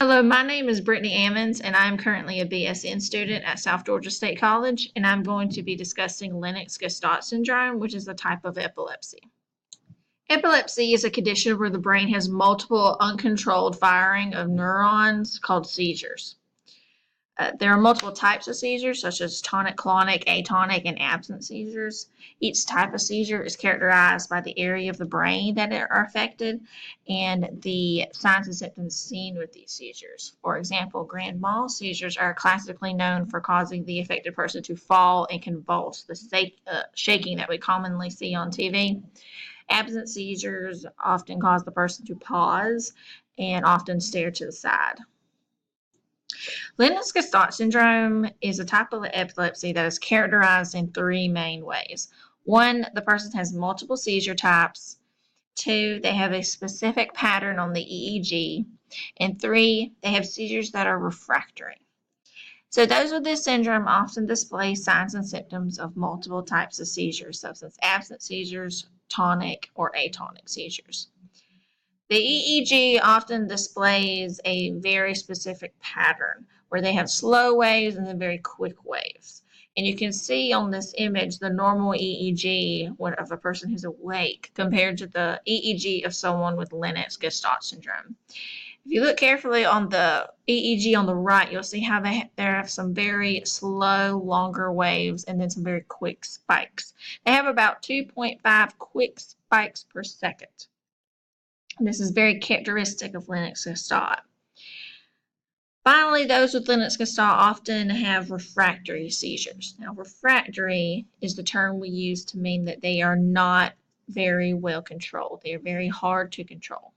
Hello, my name is Brittany Ammons, and I'm currently a BSN student at South Georgia State College, and I'm going to be discussing Lennox-Gustaut Syndrome, which is a type of epilepsy. Epilepsy is a condition where the brain has multiple uncontrolled firing of neurons called seizures. There are multiple types of seizures, such as tonic-clonic, atonic, and absent seizures. Each type of seizure is characterized by the area of the brain that are affected and the signs and symptoms seen with these seizures. For example, grand mal seizures are classically known for causing the affected person to fall and convulse, the shaking that we commonly see on TV. Absent seizures often cause the person to pause and often stare to the side. Lennox-Gastaut syndrome is a type of epilepsy that is characterized in three main ways. One, the person has multiple seizure types. Two, they have a specific pattern on the EEG. And three, they have seizures that are refractory. So those with this syndrome often display signs and symptoms of multiple types of seizures, such as absent seizures, tonic, or atonic seizures. The EEG often displays a very specific pattern where they have slow waves and then very quick waves. And you can see on this image the normal EEG of a person who's awake compared to the EEG of someone with Lennox-Gastaut syndrome. If you look carefully on the EEG on the right, you'll see how they have some very slow, longer waves and then some very quick spikes. They have about 2.5 quick spikes per second. This is very characteristic of Lennox-Gastaut. Finally, those with Lennox-Gastaut often have refractory seizures. Now, refractory is the term we use to mean that they are not very well controlled. They are very hard to control.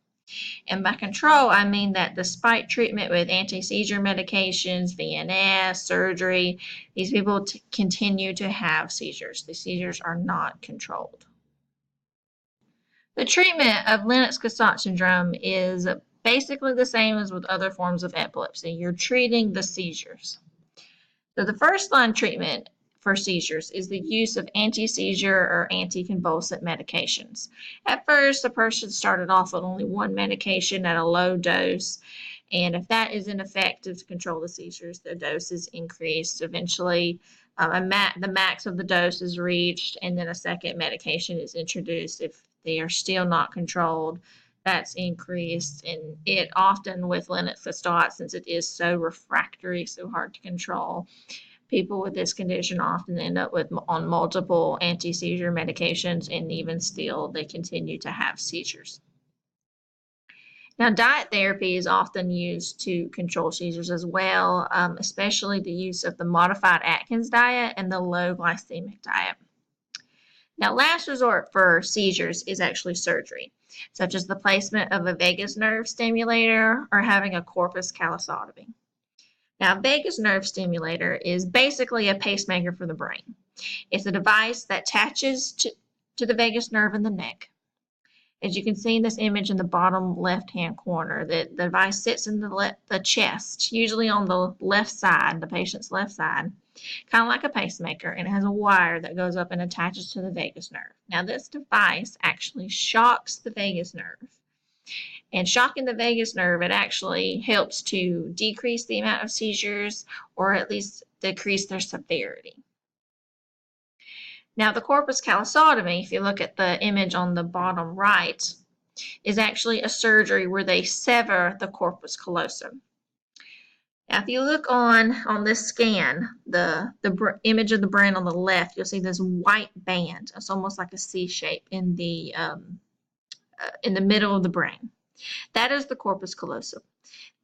And by control, I mean that despite treatment with anti-seizure medications, VNS, surgery, these people continue to have seizures. The seizures are not controlled. The treatment of Lennox-Gastaut syndrome is basically the same as with other forms of epilepsy. You're treating the seizures. So the first line treatment for seizures is the use of anti-seizure or anticonvulsant medications. At first, the person started off with only one medication at a low dose, and if that is ineffective to control the seizures, the dose is increased. Eventually, the max of the dose is reached, and then a second medication is introduced. If they are still not controlled, that's increased, and it often with Lennox-Gastaut, since it is so refractory, so hard to control, people with this condition often end up on multiple anti-seizure medications, and even still they continue to have seizures. Now, diet therapy is often used to control seizures as well, especially the use of the modified Atkins diet and the low glycemic diet. Now, last resort for seizures is actually surgery, such as the placement of a vagus nerve stimulator or having a corpus callosotomy. Now, a vagus nerve stimulator is basically a pacemaker for the brain. It's a device that attaches to the vagus nerve in the neck. As you can see in this image in the bottom left-hand corner, the device sits in the chest, usually on the left side, the patient's left side, kind of like a pacemaker, and it has a wire that goes up and attaches to the vagus nerve. Now, this device actually shocks the vagus nerve. And shocking the vagus nerve, it actually helps to decrease the amount of seizures or at least decrease their severity. Now, the corpus callosotomy, if you look at the image on the bottom right, is actually a surgery where they sever the corpus callosum. Now, if you look on this scan, the image of the brain on the left, you'll see this white band. It's almost like a C shape in the middle of the brain. That is the corpus callosum.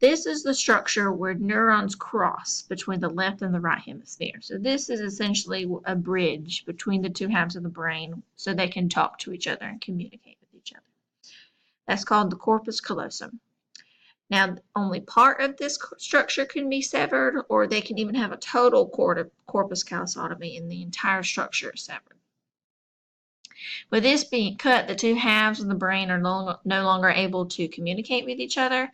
This is the structure where neurons cross between the left and the right hemisphere. So this is essentially a bridge between the two halves of the brain so they can talk to each other and communicate with each other. That's called the corpus callosum. Now, only part of this structure can be severed, or they can even have a total corpus callosotomy and the entire structure is severed. With this being cut, the two halves of the brain are no longer able to communicate with each other.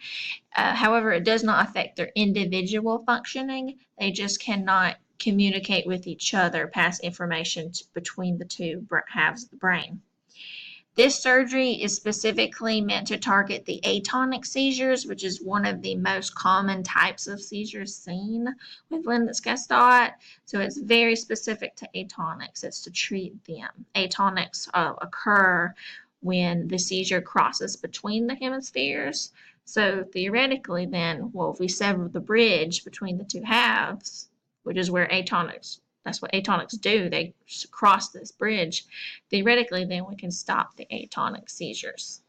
However, it does not affect their individual functioning. They just cannot communicate with each other, pass information between the two halves of the brain. This surgery is specifically meant to target the atonic seizures, which is one of the most common types of seizures seen with Lennox-Gustaut. So it's very specific to atonics. It's to treat them. Atonics occur when the seizure crosses between the hemispheres. So theoretically then, well, if we sever the bridge between the two halves, which is where atonics, that's what atonics do, they cross this bridge, theoretically then we can stop the atonic seizures.